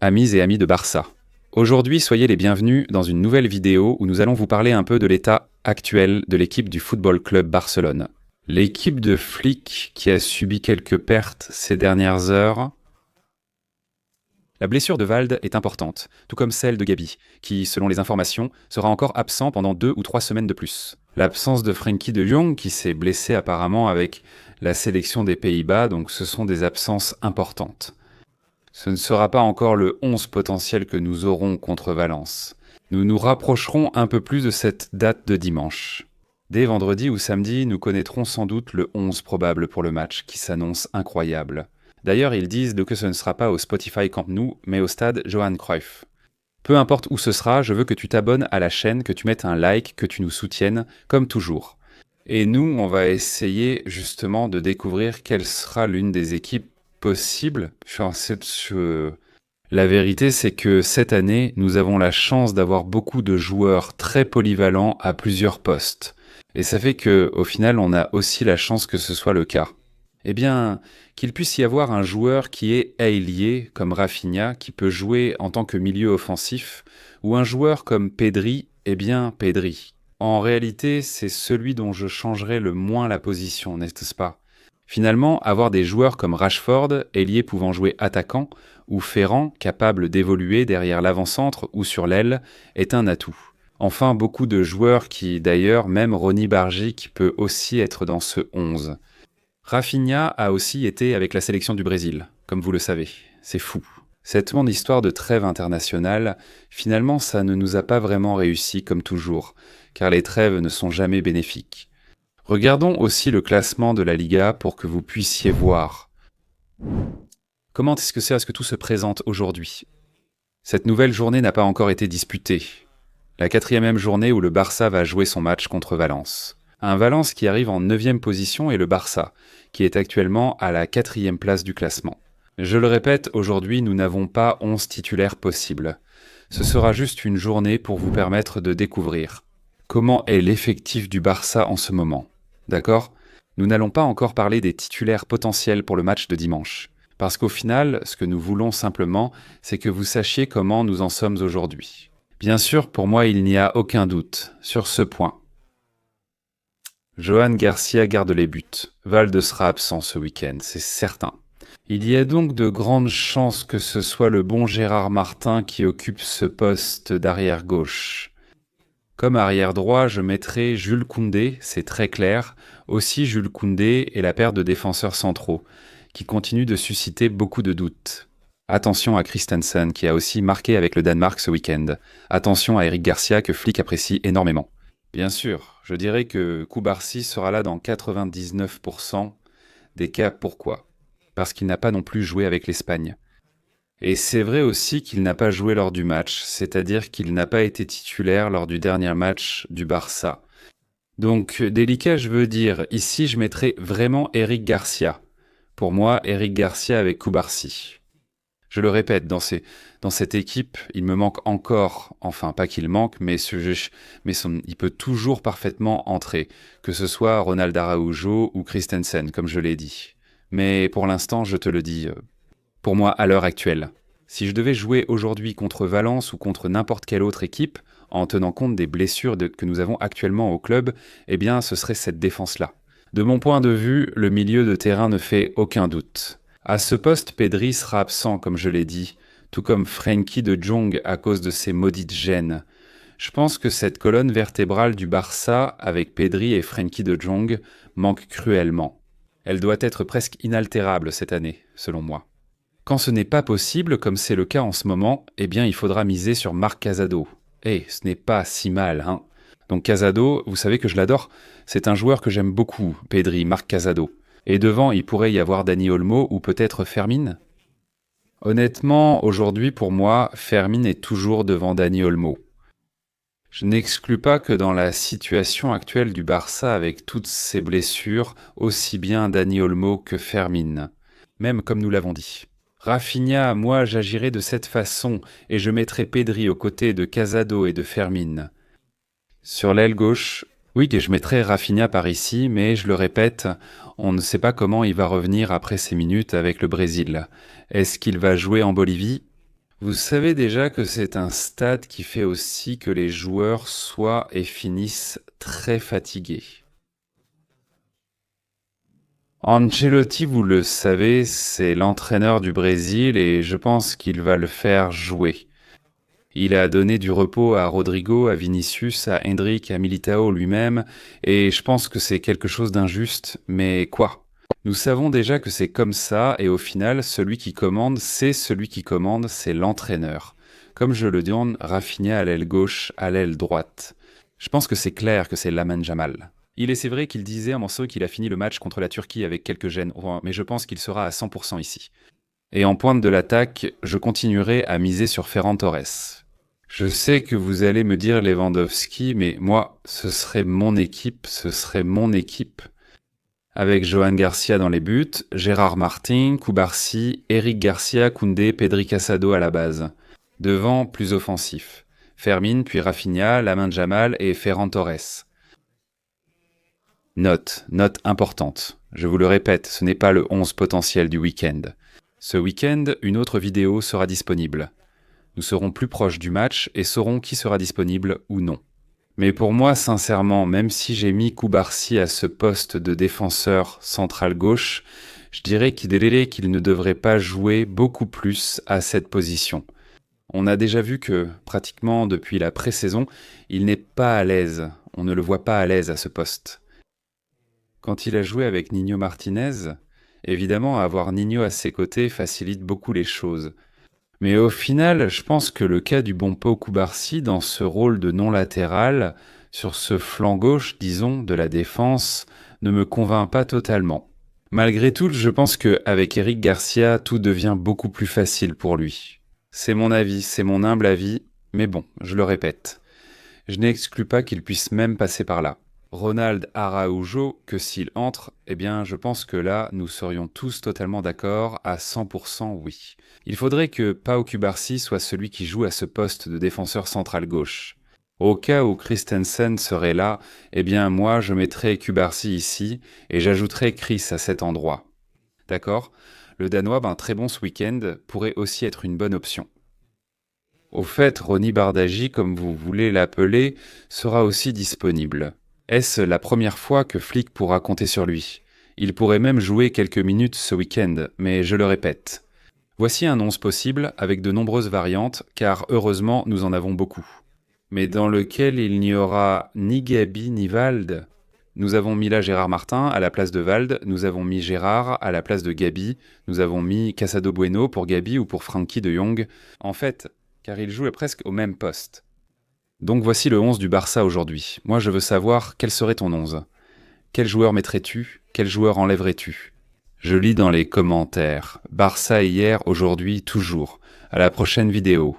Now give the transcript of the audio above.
Amis et amis de Barça. Aujourd'hui, soyez les bienvenus dans une nouvelle vidéo où nous allons vous parler un peu de l'état actuel de l'équipe du Football Club Barcelone. L'équipe de Flick qui a subi quelques pertes ces dernières heures. La blessure de Vald est importante, tout comme celle de Gabi, qui, selon les informations, sera encore absent pendant 2 ou 3 semaines de plus. L'absence de Frenkie de Jong, qui s'est blessé apparemment avec la sélection des Pays-Bas, donc ce sont des absences importantes. Ce ne sera pas encore le 11 potentiel que nous aurons contre Valence. Nous nous rapprocherons un peu plus de cette date de dimanche. Dès vendredi ou samedi, nous connaîtrons sans doute le 11 probable pour le match, qui s'annonce incroyable. D'ailleurs, ils disent que ce ne sera pas au Spotify Camp Nou, mais au stade Johan Cruyff. Peu importe où ce sera, je veux que tu t'abonnes à la chaîne, que tu mettes un like, que tu nous soutiennes, comme toujours. Et nous, on va essayer justement de découvrir quelle sera l'une des équipes possibles. La vérité, c'est que cette année, nous avons la chance d'avoir beaucoup de joueurs très polyvalents à plusieurs postes. Et ça fait que, au final, on a aussi la chance que ce soit le cas. Eh bien, qu'il puisse y avoir un joueur qui est ailier, comme Rafinha, qui peut jouer en tant que milieu offensif, ou un joueur comme Pedri, eh bien, Pedri. En réalité, c'est celui dont je changerais le moins la position, n'est-ce pas ? Finalement, avoir des joueurs comme Rashford, ailier pouvant jouer attaquant, ou Ferran, capable d'évoluer derrière l'avant-centre ou sur l'aile, est un atout. Enfin, beaucoup de joueurs qui, d'ailleurs, même Ronny Bargi, qui peut aussi être dans ce 11. Rafinha a aussi été avec la sélection du Brésil, comme vous le savez. C'est fou. Cette longue histoire de trêve internationale, finalement, ça ne nous a pas vraiment réussi comme toujours, car les trêves ne sont jamais bénéfiques. Regardons aussi le classement de la Liga pour que vous puissiez voir. Comment est-ce que tout se présente aujourd'hui ? Cette nouvelle journée n'a pas encore été disputée. La 4e journée où le Barça va jouer son match contre Valence. Un Valence qui arrive en 9e position et le Barça, qui est actuellement à la 4e place du classement. Je le répète, aujourd'hui, nous n'avons pas 11 titulaires possibles. Ce sera juste une journée pour vous permettre de découvrir comment est l'effectif du Barça en ce moment. D'accord ? Nous n'allons pas encore parler des titulaires potentiels pour le match de dimanche. Parce qu'au final, ce que nous voulons simplement, c'est que vous sachiez comment nous en sommes aujourd'hui. Bien sûr, pour moi, il n'y a aucun doute sur ce point. Johan Garcia garde les buts. Vald sera absent ce week-end, c'est certain. Il y a donc de grandes chances que ce soit le bon Gérard Martin qui occupe ce poste d'arrière gauche. Comme arrière droit, je mettrai Jules Koundé, c'est très clair. Aussi Jules Koundé et la paire de défenseurs centraux, qui continuent de susciter beaucoup de doutes. Attention à Christensen, qui a aussi marqué avec le Danemark ce week-end. Attention à Eric Garcia, que Flick apprécie énormément. Bien sûr, je dirais que Cubarsí sera là dans 99% des cas. Pourquoi ? Parce qu'il n'a pas non plus joué avec l'Espagne. Et c'est vrai aussi qu'il n'a pas joué lors du match, c'est-à-dire qu'il n'a pas été titulaire lors du dernier match du Barça. Donc, délicat, je veux dire, ici je mettrais vraiment Eric Garcia. Pour moi, Eric Garcia avec Cubarsí. Je le répète, dans cette équipe, il me manque encore, enfin pas qu'il manque, mais il peut toujours parfaitement entrer, que ce soit Ronald Araujo ou Christensen, comme je l'ai dit. Mais pour l'instant, je te le dis, pour moi, à l'heure actuelle, si je devais jouer aujourd'hui contre Valence ou contre n'importe quelle autre équipe, en tenant compte des blessures que nous avons actuellement au club, eh bien, ce serait cette défense-là. De mon point de vue, le milieu de terrain ne fait aucun doute. À ce poste, Pedri sera absent, comme je l'ai dit, tout comme Frenkie de Jong à cause de ses maudites gènes. Je pense que cette colonne vertébrale du Barça, avec Pedri et Frenkie de Jong, manque cruellement. Elle doit être presque inaltérable cette année, selon moi. Quand ce n'est pas possible, comme c'est le cas en ce moment, eh bien il faudra miser sur Marc Casado. Ce n'est pas si mal, hein. Donc Casado, vous savez que je l'adore, c'est un joueur que j'aime beaucoup, Pedri, Marc Casado. Et devant, il pourrait y avoir Dani Olmo ou peut-être Fermin. Honnêtement, aujourd'hui, pour moi, Fermin est toujours devant Dani Olmo. Je n'exclus pas que dans la situation actuelle du Barça, avec toutes ses blessures, aussi bien Dani Olmo que Fermin. Même comme nous l'avons dit. Rafinha, moi, j'agirai de cette façon et je mettrai Pedri aux côtés de Casado et de Fermin. Sur l'aile gauche, oui, je mettrai Rafinha par ici, mais je le répète, on ne sait pas comment il va revenir après ces minutes avec le Brésil. Est-ce qu'il va jouer en Bolivie ? Vous savez déjà que c'est un stade qui fait aussi que les joueurs soient et finissent très fatigués. Ancelotti, vous le savez, c'est l'entraîneur du Brésil et je pense qu'il va le faire jouer. Il a donné du repos à Rodrigo, à Vinicius, à Endrick, à Militao lui-même, et je pense que c'est quelque chose d'injuste, mais quoi? Nous savons déjà que c'est comme ça, et au final, celui qui commande, c'est l'entraîneur. Comme je le donne, Rafinha à l'aile gauche, à l'aile droite. Je pense que c'est clair que c'est Lamine Yamal. C'est vrai qu'il disait un morceau qu'il a fini le match contre la Turquie avec quelques gênes, mais je pense qu'il sera à 100% ici. Et en pointe de l'attaque, je continuerai à miser sur Ferran Torres. Je sais que vous allez me dire Lewandowski, mais moi, ce serait mon équipe. Avec Johan Garcia dans les buts, Gérard Martin, Koubarsi, Eric Garcia, Koundé, Pedri Casado à la base. Devant, plus offensif. Fermin, puis Rafinha, Lamine Yamal et Ferran Torres. Note importante. Je vous le répète, ce n'est pas le 11 potentiel du week-end. Ce week-end, une autre vidéo sera disponible. Nous serons plus proches du match et saurons qui sera disponible ou non. Mais pour moi, sincèrement, même si j'ai mis Koubarsi à ce poste de défenseur central gauche, je dirais qu'il ne devrait pas jouer beaucoup plus à cette position. On a déjà vu que, pratiquement depuis la pré-saison, il n'est pas à l'aise. On ne le voit pas à l'aise à ce poste. Quand il a joué avec Nino Martinez, évidemment, avoir Nino à ses côtés facilite beaucoup les choses. Mais au final, je pense que le cas du bon Pau Koubarsi dans ce rôle de non latéral, sur ce flanc gauche, disons, de la défense, ne me convainc pas totalement. Malgré tout, je pense qu'avec Eric Garcia, tout devient beaucoup plus facile pour lui. C'est mon avis, c'est mon humble avis, mais bon, je le répète. Je n'exclus pas qu'il puisse même passer par là. Ronald Araujo, que s'il entre, eh bien je pense que là, nous serions tous totalement d'accord, à 100% oui. Il faudrait que Pau Koubarsi soit celui qui joue à ce poste de défenseur central gauche. Au cas où Christensen serait là, eh bien moi je mettrais Koubarsi ici, et j'ajouterais Chris à cet endroit. D'accord? Le Danois, très bon ce week-end, pourrait aussi être une bonne option. Au fait, Ronny Bardghji, comme vous voulez l'appeler, sera aussi disponible. Est-ce la première fois que Flick pourra compter sur lui? Il pourrait même jouer quelques minutes ce week-end, mais je le répète. Voici un 11 possible avec de nombreuses variantes, car heureusement nous en avons beaucoup. Mais dans lequel il n'y aura ni Gabi ni Vald. Nous avons mis là Gérard Martin à la place de Vald, nous avons mis Gérard à la place de Gabi, nous avons mis Casado Bueno pour Gabi ou pour Frenkie de Jong. En fait, car il joue presque au même poste. Donc voici le 11 du Barça aujourd'hui. Moi je veux savoir quel serait ton 11. Quel joueur mettrais-tu? Quel joueur enlèverais-tu? Je lis dans les commentaires. Barça hier, aujourd'hui, toujours. À la prochaine vidéo.